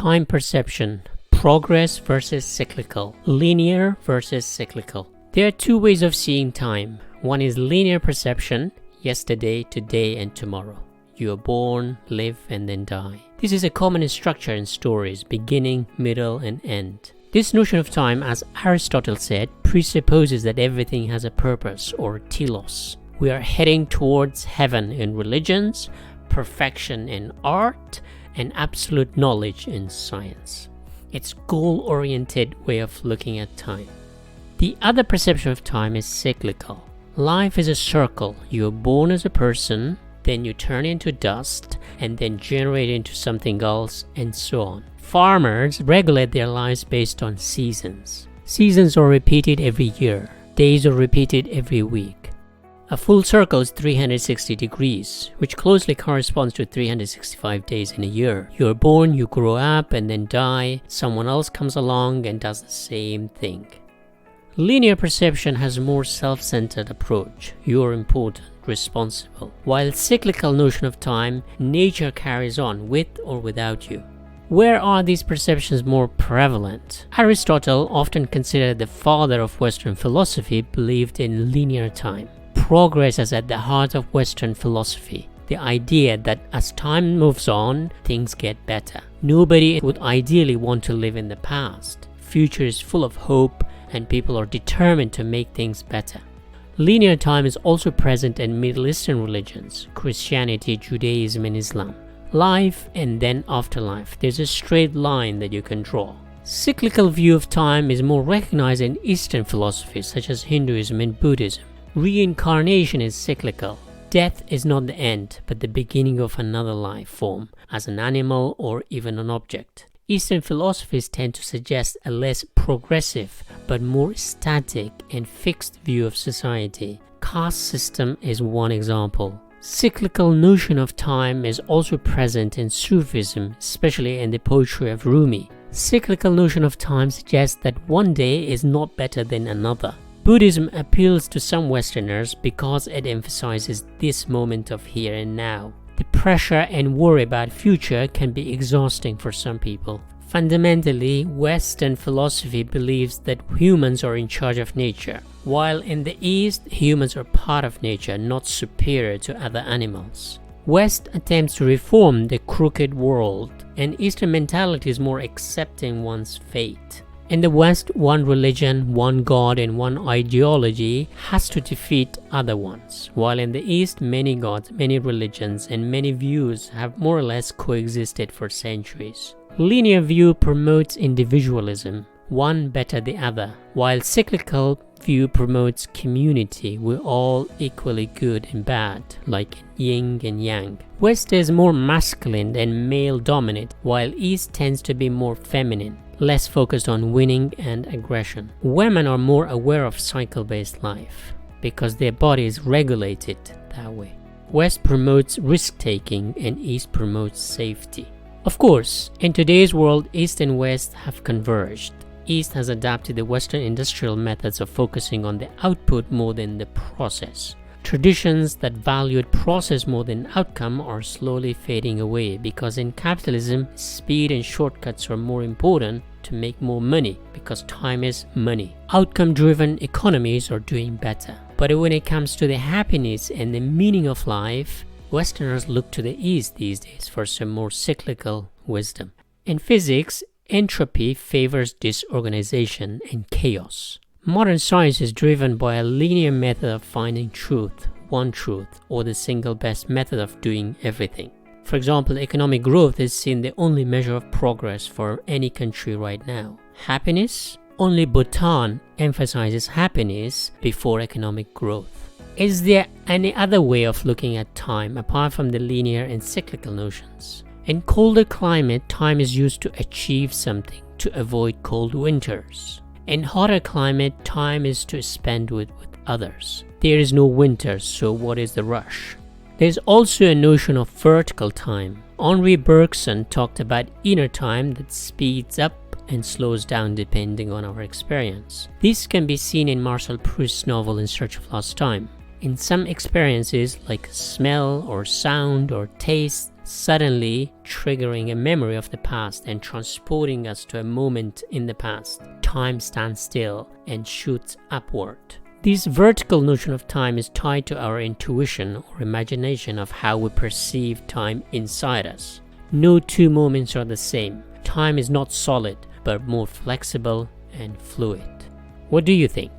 Time perception, progress versus cyclical, linear versus cyclical. There are two ways of seeing time. One is linear perception, yesterday, today, and tomorrow. You are born, live, and then die. This is a common structure in stories, beginning, middle, and end. This notion of time, as Aristotle said, presupposes that everything has a purpose, or telos. We are heading towards heaven in religions, perfection in art, and absolute knowledge in science. It's a goal-oriented way of looking at time. The other perception of time is cyclical. Life is a circle. You are born as a person, then you turn into dust, and then generate into something else, and so on. Farmers regulate their lives based on seasons. Seasons are repeated every year. Days are repeated every week. A full circle is 360 degrees, which closely corresponds to 365 days in a year. You're born, you grow up, and then die. Someone else comes along and does the same thing. Linear perception has a more self-centered approach. You're important, responsible. While cyclical notion of time, nature carries on with or without you. Where are these perceptions more prevalent? Aristotle, often considered the father of Western philosophy, believed in linear time. Progress is at the heart of Western philosophy. The idea that as time moves on, things get better. Nobody would ideally want to live in the past. Future is full of hope and people are determined to make things better. Linear time is also present in Middle Eastern religions, Christianity, Judaism, and Islam. Life and then afterlife. There's a straight line that you can draw. Cyclical view of time is more recognized in Eastern philosophies such as Hinduism and Buddhism. Reincarnation is cyclical. Death is not the end, but the beginning of another life form, as an animal or even an object. Eastern philosophies tend to suggest a less progressive, but more static and fixed view of society. Caste system is one example. Cyclical notion of time is also present in Sufism, especially in the poetry of Rumi. Cyclical notion of time suggests that one day is not better than another. Buddhism appeals to some Westerners because it emphasizes this moment of here and now. The pressure and worry about future can be exhausting for some people. Fundamentally, Western philosophy believes that humans are in charge of nature, while in the East, humans are part of nature, not superior to other animals. West attempts to reform the crooked world, and Eastern mentality is more accepting one's fate. In the West, one religion, one God, and one ideology has to defeat other ones, while in the East, many gods, many religions, and many views have more or less coexisted for centuries. Linear view promotes individualism, one better the other, while cyclical view promotes community. We're all equally good and bad, like yin and yang. West is more masculine and male-dominant, while East tends to be more feminine, less focused on winning and aggression. Women are more aware of cycle-based life because their body is regulated that way. West promotes risk-taking and East promotes safety. Of course, in today's world, East and West have converged. East has adapted the Western industrial methods of focusing on the output more than the process. Traditions that valued process more than outcome are slowly fading away because in capitalism, speed and shortcuts are more important to make more money because time is money. Outcome-driven economies are doing better. But when it comes to the happiness and the meaning of life, Westerners look to the East these days for some more cyclical wisdom. In physics, entropy favors disorganization and chaos. Modern science is driven by a linear method of finding truth, one truth, or the single best method of doing everything. For example, economic growth is seen the only measure of progress for any country right now. Happiness? Only Bhutan emphasizes happiness before economic growth. Is there any other way of looking at time apart from the linear and cyclical notions? In colder climate, time is used to achieve something, to avoid cold winters. In hotter climate, time is to spend with others. There is no winter, so what is the rush? There is also a notion of vertical time. Henri Bergson talked about inner time that speeds up and slows down depending on our experience. This can be seen in Marcel Proust's novel In Search of Lost Time. In some experiences like smell or sound or taste, suddenly triggering a memory of the past and transporting us to a moment in the past. Time stands still and shoots upward. This vertical notion of time is tied to our intuition or imagination of how we perceive time inside us. No two moments are the same. Time is not solid, but more flexible and fluid. What do you think?